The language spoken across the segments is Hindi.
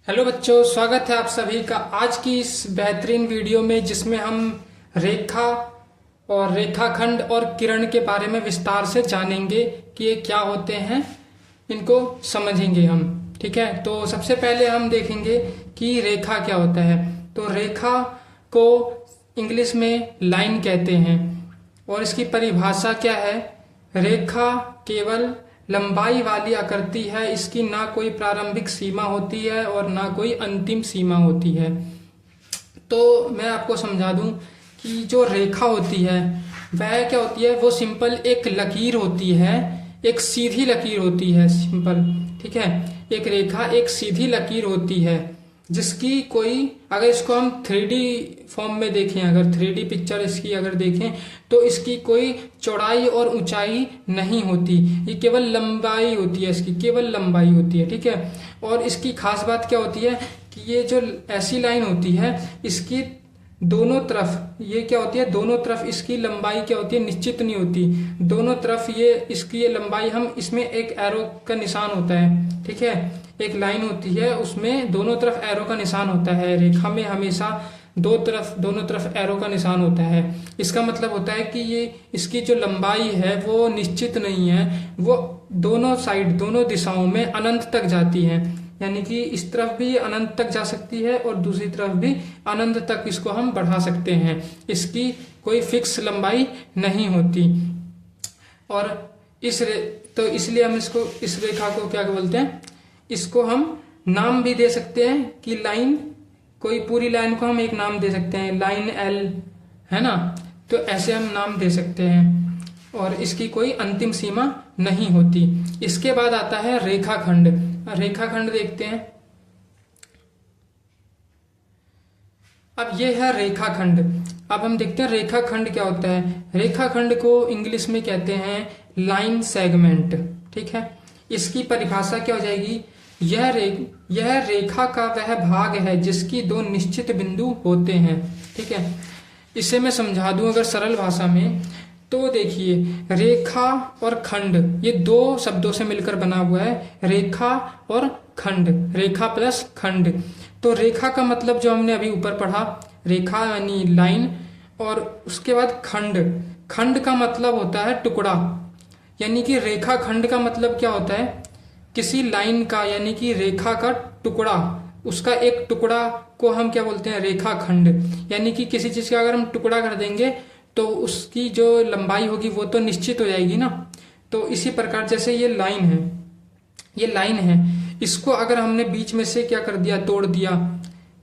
हेलो बच्चों, स्वागत है आप सभी का आज की इस बेहतरीन वीडियो में, जिसमें हम रेखा और रेखाखंड और किरण के बारे में विस्तार से जानेंगे कि ये क्या होते हैं। इनको समझेंगे हम। ठीक है, तो सबसे पहले हम देखेंगे कि रेखा क्या होता है। तो रेखा को इंग्लिश में लाइन कहते हैं और इसकी परिभाषा क्या है। रेखा केवल लंबाई वाली आकृति है, इसकी ना कोई प्रारंभिक सीमा होती है और ना कोई अंतिम सीमा होती है। तो मैं आपको समझा दूं कि जो रेखा होती है वह क्या होती है। वो सिंपल एक लकीर होती है, एक सीधी लकीर होती है, सिंपल। ठीक है, एक रेखा एक सीधी लकीर होती है जिसकी कोई, अगर इसको हम 3D फॉर्म में देखें, अगर 3D पिक्चर इसकी अगर देखें तो इसकी कोई चौड़ाई और ऊंचाई नहीं होती, ये केवल लंबाई होती है, इसकी केवल लंबाई होती है। ठीक है, और इसकी खास बात क्या होती है कि ये जो ऐसी लाइन होती है इसकी दोनों तरफ, ये क्या होती है, दोनों तरफ इसकी लंबाई क्या होती है, निश्चित नहीं होती। दोनों तरफ ये इसकी ये लंबाई, हम इसमें एक एरो का निशान होता है। ठीक है, एक लाइन होती है उसमें दोनों तरफ एरो का निशान होता है। रेखा में हमेशा दोनों तरफ एरो का निशान होता है। इसका मतलब होता है कि ये इसकी जो लंबाई है वो निश्चित नहीं है, वो दोनों साइड, दोनों दिशाओं में अनंत तक जाती है। यानी कि इस तरफ भी अनंत तक जा सकती है और दूसरी तरफ भी अनंत तक इसको हम बढ़ा सकते हैं। इसकी कोई फिक्स लंबाई नहीं होती। और तो इसलिए हम इसको, इस रेखा को क्या बोलते हैं, इसको हम नाम भी दे सकते हैं कि लाइन, कोई पूरी लाइन को हम एक नाम दे सकते हैं, लाइन एल, है ना। तो ऐसे हम नाम दे सकते हैं और इसकी कोई अंतिम सीमा नहीं होती। इसके बाद आता है रेखाखंड। रेखाखंड देखते हैं। अब ये है रेखाखंड। अब हम देखते हैं रेखाखंड क्या होता है। रेखाखंड को इंग्लिश में कहते हैं लाइन सेगमेंट। ठीक है, इसकी परिभाषा क्या हो जाएगी, यह रेखा का वह भाग है जिसकी दो निश्चित बिंदु होते हैं। ठीक है, इसे मैं समझा दूं अगर सरल भाषा में, तो देखिए, रेखा और खंड ये दो शब्दों से मिलकर बना हुआ है। रेखा और खंड, रेखा प्लस खंड। तो रेखा का मतलब जो हमने अभी ऊपर पढ़ा, रेखा यानी लाइन, और उसके बाद खंड। खंड का मतलब होता है टुकड़ा। यानी कि रेखा खंड का मतलब क्या होता है, किसी लाइन का, यानी कि रेखा का टुकड़ा, उसका एक टुकड़ा को हम क्या बोलते हैं, रेखा खंड। यानी कि किसी चीज का अगर हम टुकड़ा कर देंगे तो उसकी जो लंबाई होगी वो तो निश्चित हो जाएगी ना। तो इसी प्रकार जैसे ये लाइन है, ये लाइन है, इसको अगर हमने बीच में से क्या कर दिया, तोड़ दिया,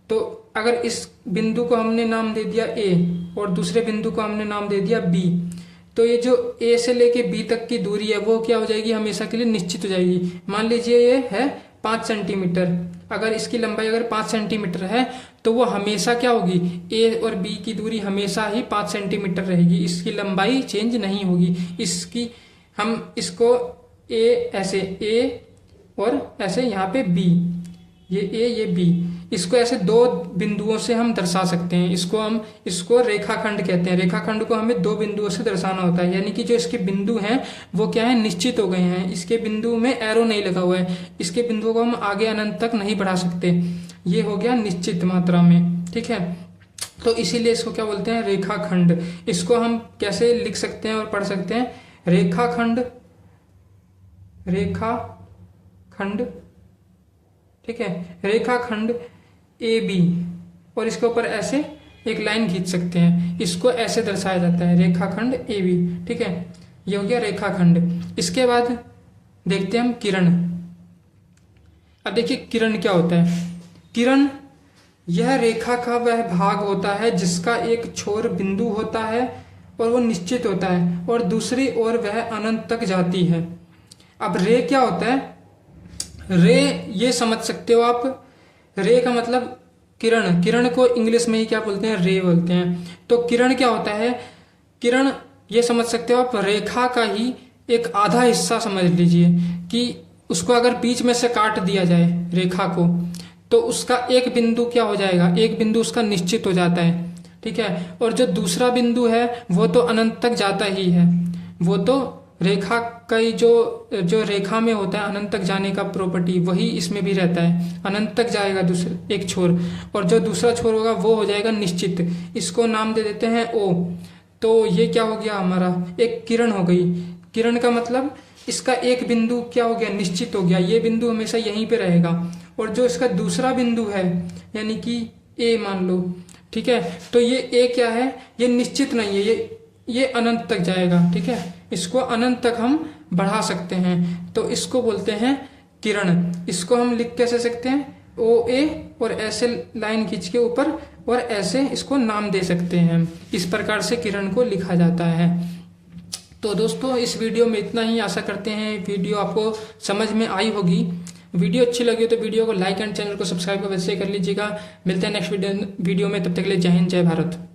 तो अगर इस बिंदु को हमने नाम दे दिया ए और दूसरे बिंदु को हमने नाम दे दिया बी, तो ये जो ए से लेके बी तक की दूरी है वो क्या हो जाएगी, हमेशा के लिए निश्चित हो जाएगी। मान लीजिए ये है 5 सेंटीमीटर, अगर इसकी लंबाई अगर 5 सेंटीमीटर है तो वो हमेशा क्या होगी, ए और बी की दूरी हमेशा ही 5 सेंटीमीटर रहेगी, इसकी लंबाई चेंज नहीं होगी। इसकी हम इसको ए ऐसे, ए और ऐसे यहाँ पे बी, ये ए ये बी, इसको ऐसे दो बिंदुओं से हम दर्शा सकते हैं। इसको रेखाखंड कहते हैं। रेखाखंड को हमें दो बिंदुओं से दर्शाना होता है, यानी कि जो इसके बिंदु हैं वो क्या है, निश्चित हो गए हैं। इसके बिंदु में एरो नहीं लगा हुआ है, इसके बिंदुओं को हम आगे अनंत तक नहीं बढ़ा सकते। ये हो गया निश्चित मात्रा में। ठीक है, तो इसीलिए इसको क्या बोलते हैं, रेखाखंड। इसको हम कैसे लिख सकते हैं और पढ़ सकते हैं, रेखाखंड, रेखाखंड। ठीक है, रेखाखंड ए बी, और इसके ऊपर ऐसे एक लाइन खींच सकते हैं, इसको ऐसे दर्शाया जाता है, रेखाखंड ए बी। ठीक है, ये हो गया रेखाखंड। इसके बाद देखते हैं हम किरण। अब देखिए किरण क्या होता है। किरण यह रेखा का वह भाग होता है जिसका एक छोर बिंदु होता है और वो निश्चित होता है और दूसरी ओर वह अनंत तक जाती है। अब रे क्या होता है, रे ये समझ सकते हो आप, रे का मतलब किरण। किरण को इंग्लिश में ही क्या बोलते हैं, रे बोलते हैं। तो किरण क्या होता है, किरण ये समझ सकते हो आप, रेखा का ही एक आधा हिस्सा समझ लीजिए कि उसको अगर बीच में से काट दिया जाए रेखा को, तो उसका एक बिंदु क्या हो जाएगा, एक बिंदु उसका निश्चित हो जाता है। ठीक है, और जो दूसरा बिंदु है वो तो अनंत तक जाता ही है, वो तो रेखा का ही जो रेखा में होता है अनंत तक जाने का प्रॉपर्टी, वही इसमें भी रहता है। अनंत तक जाएगा दूसरे एक छोर, और जो दूसरा छोर होगा वो हो जाएगा निश्चित। इसको नाम दे देते हैं ओ। तो ये क्या हो गया, हमारा एक किरण हो गई। किरण का मतलब इसका एक बिंदु क्या हो गया, निश्चित हो गया। ये बिंदु हमेशा यहीं पे रहेगा। और जो इसका दूसरा बिंदु है यानी कि ए मान लो, ठीक है, तो ये ए क्या है, ये निश्चित नहीं है, ये अनंत तक जाएगा। ठीक है, इसको अनंत तक हम बढ़ा सकते हैं, तो इसको बोलते हैं किरण। इसको हम लिख कैसे सकते हैं, ओ ए, और ऐसे लाइन खींच के ऊपर, और ऐसे इसको नाम दे सकते हैं। इस प्रकार से किरण को लिखा जाता है। तो दोस्तों इस वीडियो में इतना ही। आशा करते हैं वीडियो आपको समझ में आई होगी। वीडियो अच्छी लगी हो तो वीडियो को लाइक एंड चैनल को सब्सक्राइब अवश्य कर लीजिएगा। मिलते हैं नेक्स्ट वीडियो में, तब तक के लिए जय हिंद, जय भारत।